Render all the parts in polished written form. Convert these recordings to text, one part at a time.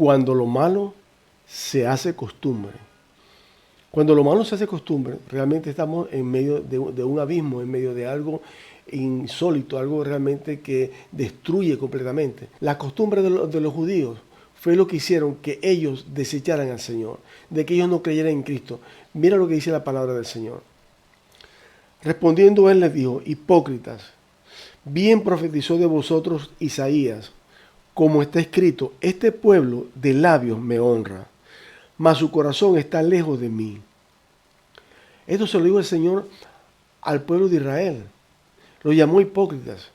cuando lo malo se hace costumbre. Cuando lo malo se hace costumbre, realmente estamos en medio de un abismo, en medio de algo insólito, algo realmente que destruye completamente. La costumbre de los judíos fue lo que hicieron que ellos desecharan al Señor, de que ellos no creyeran en Cristo. Mira lo que dice la palabra del Señor. Respondiendo él les dijo: hipócritas, bien profetizó de vosotros Isaías, como está escrito: este pueblo de labios me honra, mas su corazón está lejos de mí. Esto se lo dijo el Señor al pueblo de Israel. Lo llamó hipócritas.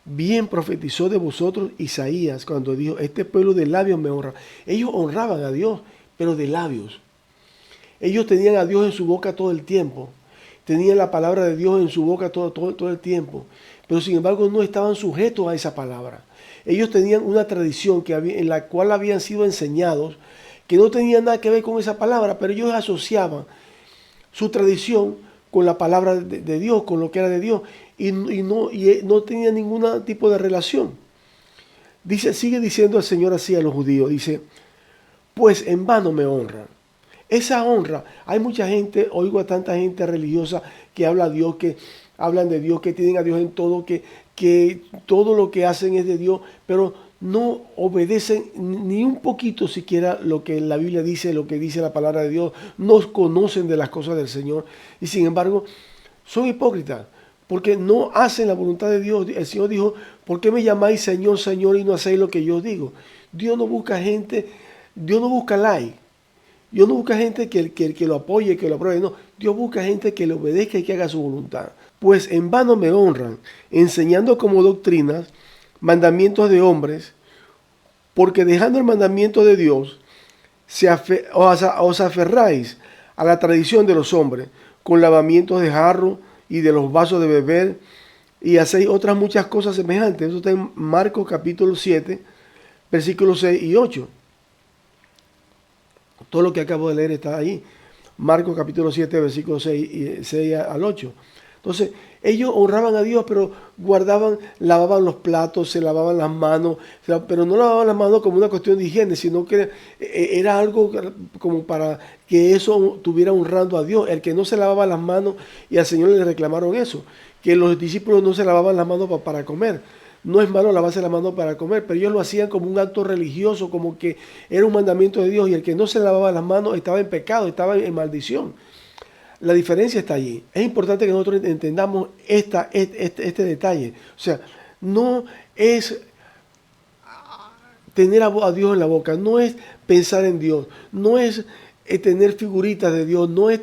Bien profetizó de vosotros Isaías cuando dijo: este pueblo de labios me honra. Ellos honraban a Dios, pero de labios. Ellos tenían a Dios en su boca todo el tiempo. Tenían la palabra de Dios en su boca todo el tiempo. Pero sin embargo no estaban sujetos a esa palabra. Ellos tenían una tradición en la cual habían sido enseñados, que no tenía nada que ver con esa palabra, pero ellos asociaban su tradición con la palabra de Dios, con lo que era de Dios, y no tenía ningún tipo de relación. Sigue diciendo el Señor así a los judíos, dice: pues en vano me honran. Esa honra, hay mucha gente, oigo a tanta gente religiosa que habla a Dios, que hablan de Dios, que tienen a Dios en todo, que todo lo que hacen es de Dios, pero no obedecen ni un poquito siquiera lo que la Biblia dice, lo que dice la palabra de Dios, no conocen de las cosas del Señor y sin embargo son hipócritas porque no hacen la voluntad de Dios. El Señor dijo: ¿por qué me llamáis Señor, Señor y no hacéis lo que yo os digo? Dios no busca gente, Dios no busca like. Dios no busca gente que lo apoye, que lo apruebe. No, Dios busca gente que le obedezca y que haga su voluntad. Pues en vano me honran, enseñando como doctrinas mandamientos de hombres, porque dejando el mandamiento de Dios, os aferráis a la tradición de los hombres, con lavamientos de jarro y de los vasos de beber, y hacéis otras muchas cosas semejantes. Eso está en Marcos capítulo 7, versículos 6 y 8. Todo lo que acabo de leer está ahí. Marcos capítulo 7, versículos 6 al 8. Entonces, ellos honraban a Dios, pero lavaban los platos, se lavaban las manos, pero no lavaban las manos como una cuestión de higiene, sino que era algo como para que eso estuviera honrando a Dios. El que no se lavaba las manos, y al Señor le reclamaron eso, que los discípulos no se lavaban las manos para comer. No es malo lavarse las manos para comer, pero ellos lo hacían como un acto religioso, como que era un mandamiento de Dios, y el que no se lavaba las manos estaba en pecado, estaba en maldición. La diferencia está allí. Es importante que nosotros entendamos este detalle. O sea, no es tener a Dios en la boca, no es pensar en Dios, no es tener figuritas de Dios, no es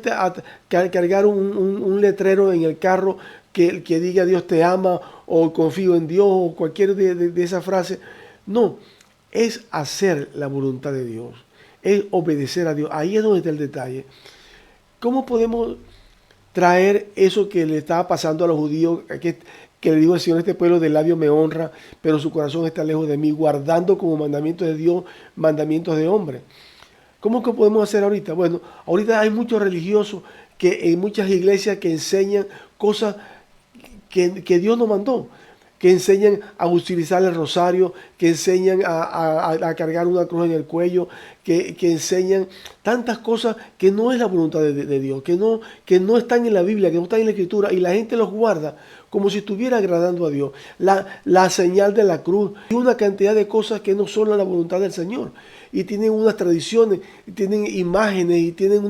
cargar un letrero en el carro que diga Dios te ama o confío en Dios o cualquier de esas frases. No, es hacer la voluntad de Dios, es obedecer a Dios. Ahí es donde está el detalle. ¿Cómo podemos traer eso que le estaba pasando a los judíos, que le dijo el Señor: este pueblo de labios me honra, pero su corazón está lejos de mí, guardando como mandamientos de Dios, mandamientos de hombre? ¿Cómo que podemos hacer ahorita? Bueno, ahorita hay muchos religiosos que en muchas iglesias que enseñan cosas que Dios nos mandó, que enseñan a utilizar el rosario, que enseñan a cargar una cruz en el cuello, que enseñan tantas cosas que no es la voluntad de Dios, que no están en la Biblia, que no están en la Escritura, y la gente los guarda como si estuviera agradando a Dios. La señal de la cruz y una cantidad de cosas que no son la voluntad del Señor. Y tienen unas tradiciones, y tienen imágenes, y tienen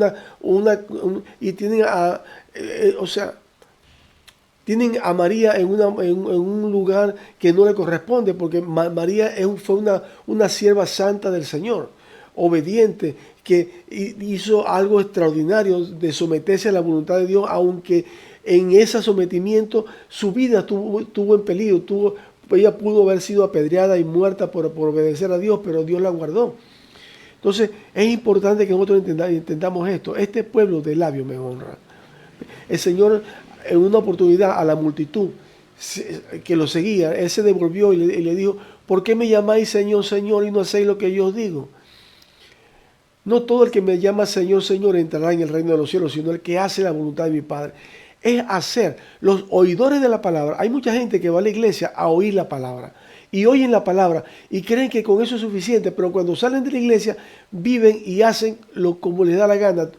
tienen a María en un lugar que no le corresponde, porque María fue una sierva santa del Señor, obediente, que hizo algo extraordinario de someterse a la voluntad de Dios, aunque en ese sometimiento su vida estuvo en peligro, ella pudo haber sido apedreada y muerta por obedecer a Dios, pero Dios la guardó. Entonces es importante que nosotros entendamos esto. Este pueblo de labios me honra. El Señor, en una oportunidad, a la multitud que lo seguía, Él se devolvió y le dijo: ¿por qué me llamáis Señor, Señor y no hacéis lo que yo os digo? No todo el que me llama Señor, Señor entrará en el reino de los cielos, sino el que hace la voluntad de mi Padre. Es hacer. Los oidores de la palabra. Hay mucha gente que va a la iglesia a oír la palabra y oyen la palabra y creen que con eso es suficiente, pero cuando salen de la iglesia viven y hacen lo como les da la gana.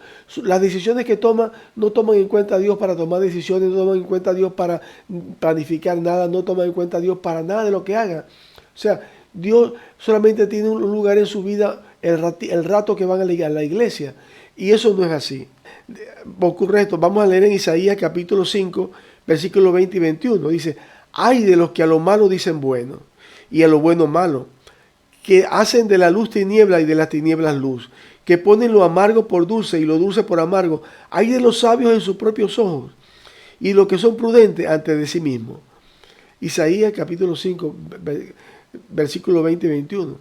Las decisiones que toman no toman en cuenta a Dios para tomar decisiones, no toman en cuenta a Dios para planificar nada, no toman en cuenta a Dios para nada de lo que hagan. O sea, Dios solamente tiene un lugar en su vida el rato que van a la iglesia, y eso no es así. Ocurre esto, vamos a leer en Isaías capítulo 5, versículos 20 y 21, dice: ay de los que a lo malo dicen bueno, y a lo bueno malo, que hacen de la luz tiniebla y de las tinieblas luz, que ponen lo amargo por dulce y lo dulce por amargo. Ay de los sabios en sus propios ojos, y los que son prudentes ante de sí mismos. Isaías capítulo 5, versículos 20 y 21.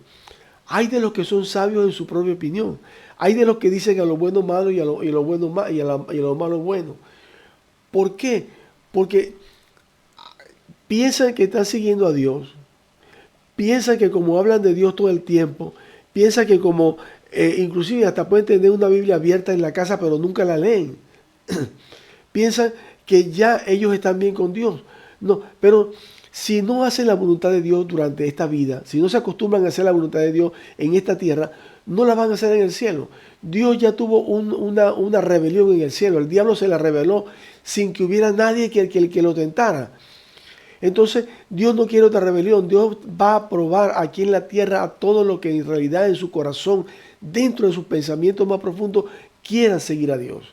Hay de los que son sabios en su propia opinión. Hay de los que dicen a lo bueno malo y a lo bueno y a lo malo bueno. ¿Por qué? Porque piensan que están siguiendo a Dios. Piensan que como hablan de Dios todo el tiempo, piensan que como inclusive hasta pueden tener una Biblia abierta en la casa pero nunca la leen. Piensan que ya ellos están bien con Dios. No, pero si no hacen la voluntad de Dios durante esta vida, si no se acostumbran a hacer la voluntad de Dios en esta tierra, no la van a hacer en el cielo. Dios ya tuvo una rebelión en el cielo. El diablo se la rebeló sin que hubiera nadie que lo tentara. Entonces, Dios no quiere otra rebelión. Dios va a probar aquí en la tierra a todo lo que en realidad en su corazón, dentro de sus pensamientos más profundos, quieran seguir a Dios.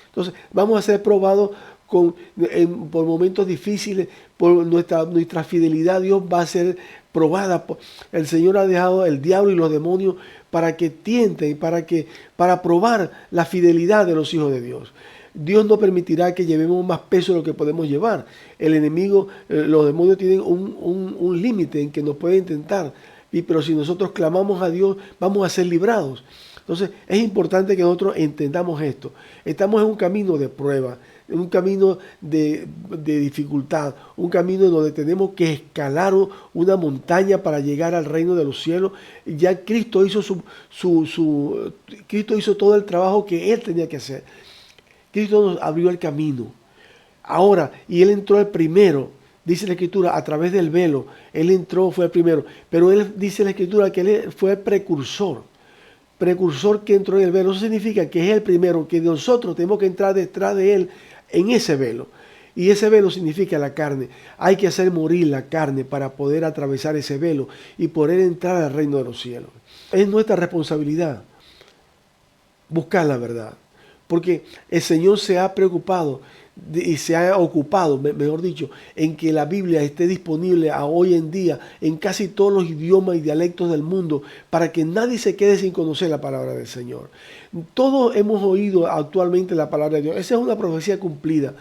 Entonces, vamos a ser probados por momentos difíciles, por nuestra fidelidad. Dios va a ser probada. El Señor ha dejado el diablo y los demonios para que tienten, para probar la fidelidad de los hijos de Dios. Dios no permitirá que llevemos más peso de lo que podemos llevar. El enemigo, los demonios tienen un límite en que nos pueden tentar. Pero si nosotros clamamos a Dios, vamos a ser librados. Entonces es importante que nosotros entendamos esto. Estamos en un camino de prueba, en un camino de dificultad, un camino donde tenemos que escalar una montaña para llegar al reino de los cielos. Ya Cristo hizo Cristo hizo todo el trabajo que Él tenía que hacer. Cristo nos abrió el camino. Ahora, y Él entró el primero, dice la Escritura, a través del velo. Él entró, fue el primero. Pero Él dice la Escritura que Él fue el precursor que entró en el velo. Eso significa que es el primero, que nosotros tenemos que entrar detrás de Él en ese velo. Y ese velo significa la carne. Hay que hacer morir la carne para poder atravesar ese velo y poder entrar al reino de los cielos. Es nuestra responsabilidad buscar la verdad. Porque el Señor se ha preocupado y se ha ocupado, mejor dicho, en que la Biblia esté disponible hoy en día en casi todos los idiomas y dialectos del mundo, para que nadie se quede sin conocer la palabra del Señor. Todos hemos oído actualmente la palabra de Dios. Esa es una profecía cumplida.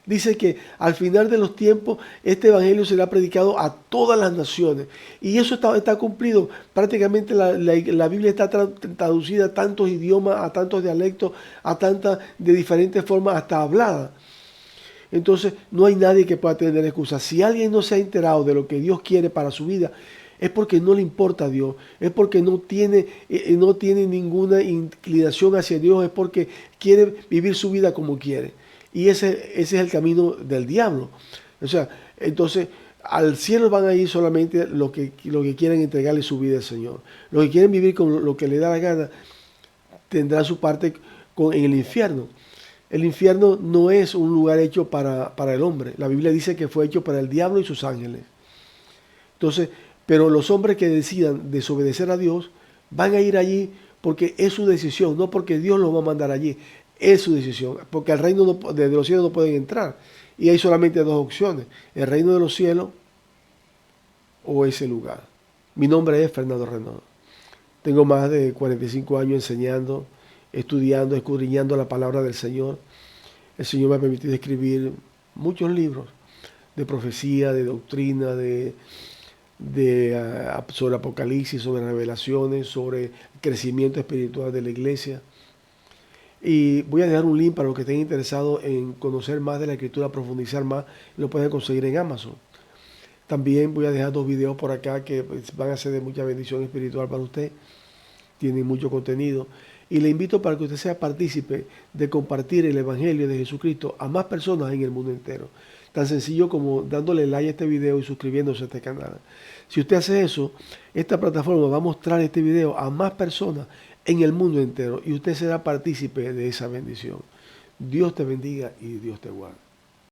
Dice que al final de los tiempos este evangelio será predicado a todas las naciones. Y eso está cumplido. Prácticamente la Biblia está traducida a tantos idiomas, a tantos dialectos, de diferentes formas, hasta hablada. Entonces no hay nadie que pueda tener excusas. Si alguien no se ha enterado de lo que Dios quiere para su vida, es porque no le importa a Dios, es porque no tiene ninguna inclinación hacia Dios, es porque quiere vivir su vida como quiere. Y ese es el camino del diablo. O sea, entonces al cielo van a ir solamente los que quieren entregarle su vida al Señor. Los que quieren vivir con lo que le da la gana tendrán su parte en el infierno. El infierno no es un lugar hecho para el hombre. La Biblia dice que fue hecho para el diablo y sus ángeles. Entonces, pero los hombres que decidan desobedecer a Dios van a ir allí porque es su decisión, no porque Dios los va a mandar allí. Es su decisión, porque al reino de los cielos no pueden entrar. Y hay solamente dos opciones: el reino de los cielos o ese lugar. Mi nombre es Fernando Renaud. Tengo más de 45 años enseñando, estudiando, escudriñando la palabra del Señor. El Señor me ha permitido escribir muchos libros de profecía, de doctrina, sobre Apocalipsis, sobre revelaciones, sobre crecimiento espiritual de la iglesia. Y voy a dejar un link para los que estén interesados en conocer más de la Escritura, profundizar más, lo pueden conseguir en Amazon. También voy a dejar 2 videos por acá que van a ser de mucha bendición espiritual para usted. Tienen mucho contenido. Y le invito para que usted sea partícipe de compartir el Evangelio de Jesucristo a más personas en el mundo entero. tan sencillo como dándole like a este video y suscribiéndose a este canal. Si usted hace eso, esta plataforma va a mostrar este video a más personas en el mundo entero y usted será partícipe de esa bendición. Dios te bendiga y Dios te guarde.